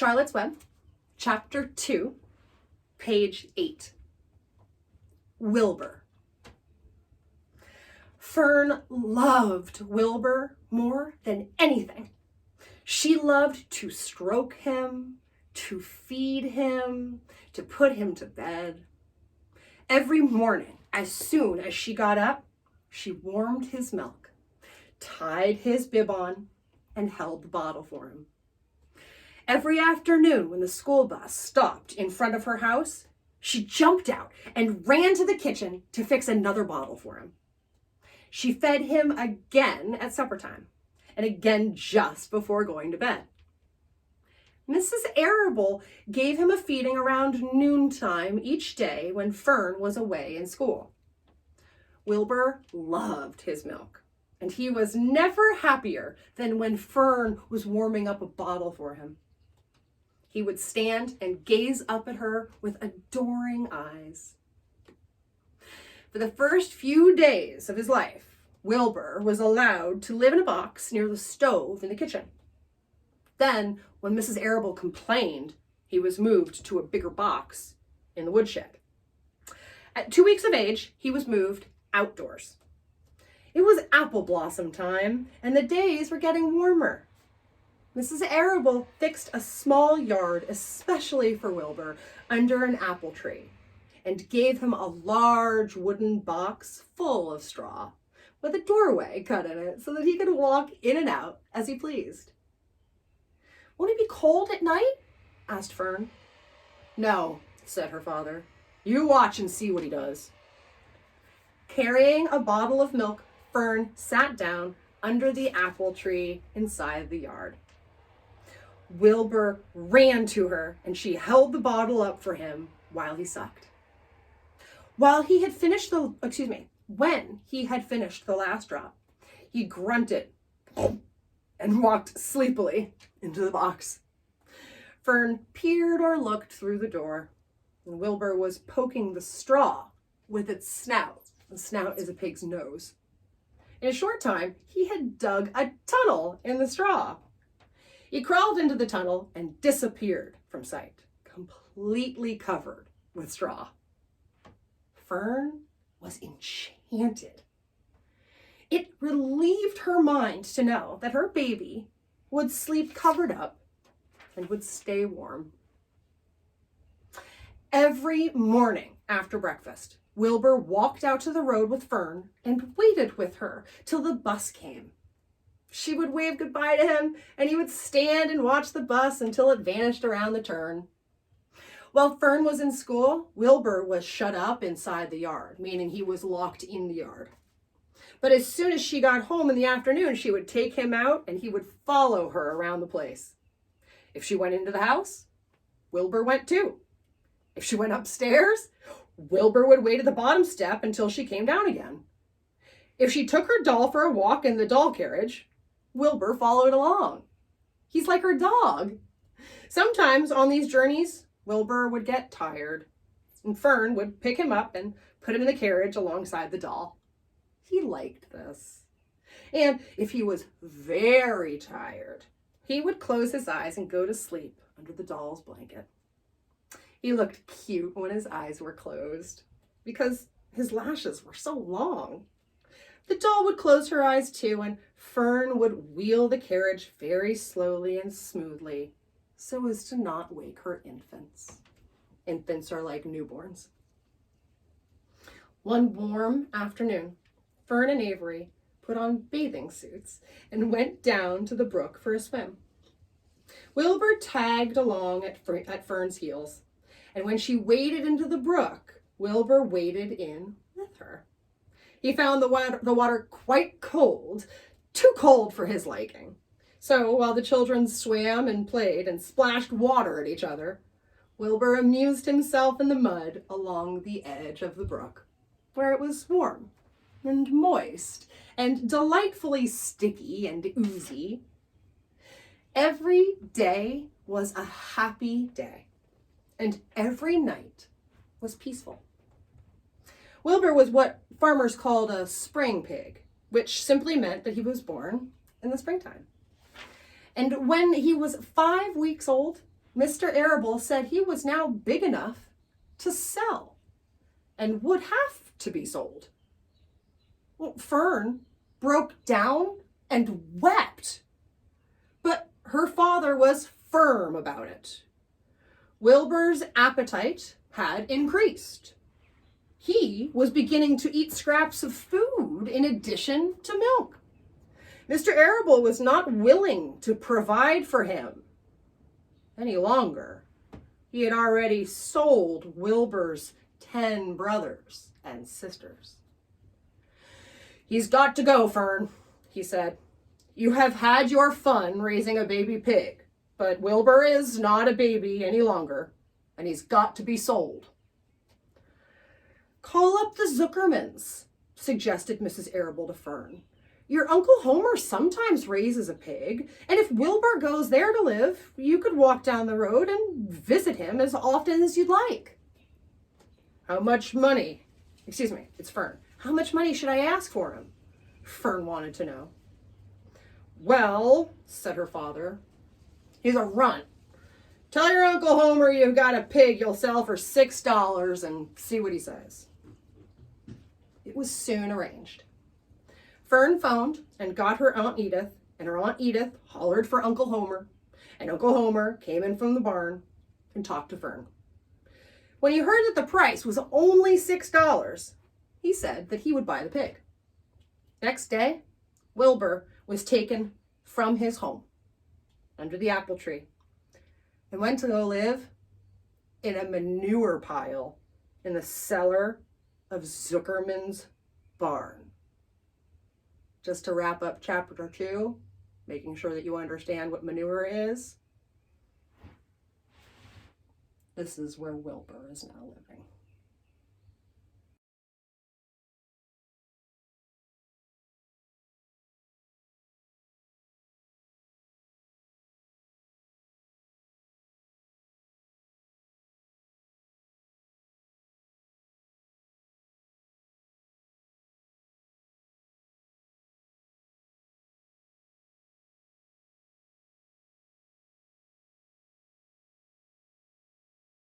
Charlotte's Web, Chapter 2, page 8. Wilbur. Fern loved Wilbur more than anything. She loved to stroke him, to feed him, to put him to bed. Every morning, as soon as she got up, she warmed his milk, tied his bib on, and held the bottle for him. Every afternoon when the school bus stopped in front of her house, she jumped out and ran to the kitchen to fix another bottle for him. She fed him again at supper time, and again just before going to bed. Mrs. Arable gave him a feeding around noontime each day when Fern was away in school. Wilbur loved his milk, and he was never happier than when Fern was warming up a bottle for him. He would stand and gaze up at her with adoring eyes. For the first few days of his life, Wilbur was allowed to live in a box near the stove in the kitchen. Then, when Mrs. Arable complained, he was moved to a bigger box in the woodshed. At 2 weeks of age, he was moved outdoors. It was apple blossom time, and the days were getting warmer. Mrs. Arable fixed a small yard especially for Wilbur under an apple tree and gave him a large wooden box full of straw with a doorway cut in it so that he could walk in and out as he pleased. "Won't it be cold at night?" asked Fern. "No," said her father. "You watch and see what he does." Carrying a bottle of milk, Fern sat down under the apple tree inside the yard. Wilbur ran to her and she held the bottle up for him while he sucked. When he had finished the last drop, he grunted and walked sleepily into the box. Fern peered or looked through the door, and Wilbur was poking the straw with its snout. The snout is a pig's nose. In a short time, he had dug a tunnel in the straw. He crawled into the tunnel and disappeared from sight, completely covered with straw. Fern was enchanted. It relieved her mind to know that her baby would sleep covered up and would stay warm. Every morning after breakfast, Wilbur walked out to the road with Fern and waited with her till the bus came. She would wave goodbye to him, and he would stand and watch the bus until it vanished around the turn. While Fern was in school, Wilbur was shut up inside the yard, meaning he was locked in the yard. But as soon as she got home in the afternoon, she would take him out and he would follow her around the place. If she went into the house, Wilbur went too. If she went upstairs, Wilbur would wait at the bottom step until she came down again. If she took her doll for a walk in the doll carriage, Wilbur followed along. He's like her dog. Sometimes on these journeys, Wilbur would get tired, and Fern would pick him up and put him in the carriage alongside the doll. He liked this. And if he was very tired, he would close his eyes and go to sleep under the doll's blanket. He looked cute when his eyes were closed because his lashes were so long. The doll would close her eyes too, and Fern would wheel the carriage very slowly and smoothly so as to not wake her infants. Infants are like newborns. One warm afternoon, Fern and Avery put on bathing suits and went down to the brook for a swim. Wilbur tagged along at Fern's heels, and when she waded into the brook, Wilbur waded in with her. He found the water quite cold, too cold for his liking. So while the children swam and played and splashed water at each other, Wilbur amused himself in the mud along the edge of the brook, where it was warm and moist and delightfully sticky and oozy. Every day was a happy day, and every night was peaceful. Wilbur was what farmers called a spring pig, which simply meant that he was born in the springtime. And when he was 5 weeks old, Mr. Arable said he was now big enough to sell and would have to be sold. Well, Fern broke down and wept, but her father was firm about it. Wilbur's appetite had increased. He was beginning to eat scraps of food in addition to milk. Mr. Arable was not willing to provide for him any longer. He had already sold Wilbur's 10 brothers and sisters. "He's got to go, Fern," he said. "You have had your fun raising a baby pig, but Wilbur is not a baby any longer, and he's got to be sold." "Call up the Zuckermans," suggested Mrs. Arable to Fern. "Your Uncle Homer sometimes raises a pig, and if Wilbur goes there to live, you could walk down the road and visit him as often as you'd like." "How much money?" Excuse me, it's Fern. "How much money should I ask for him?" Fern wanted to know. "Well," said her father, "he's a runt. Tell your Uncle Homer you've got a pig you'll sell for $6 and see what he says." It was soon arranged. Fern phoned and got her Aunt Edith, and her Aunt Edith hollered for Uncle Homer, and Uncle Homer came in from the barn and talked to Fern. When he heard that the price was only $6, he said that he would buy the pig. Next day, Wilbur was taken from his home under the apple tree and went to go live in a manure pile in the cellar of Zuckerman's barn. Just to wrap up chapter 2, making sure that you understand what manure is, this is where Wilbur is now living.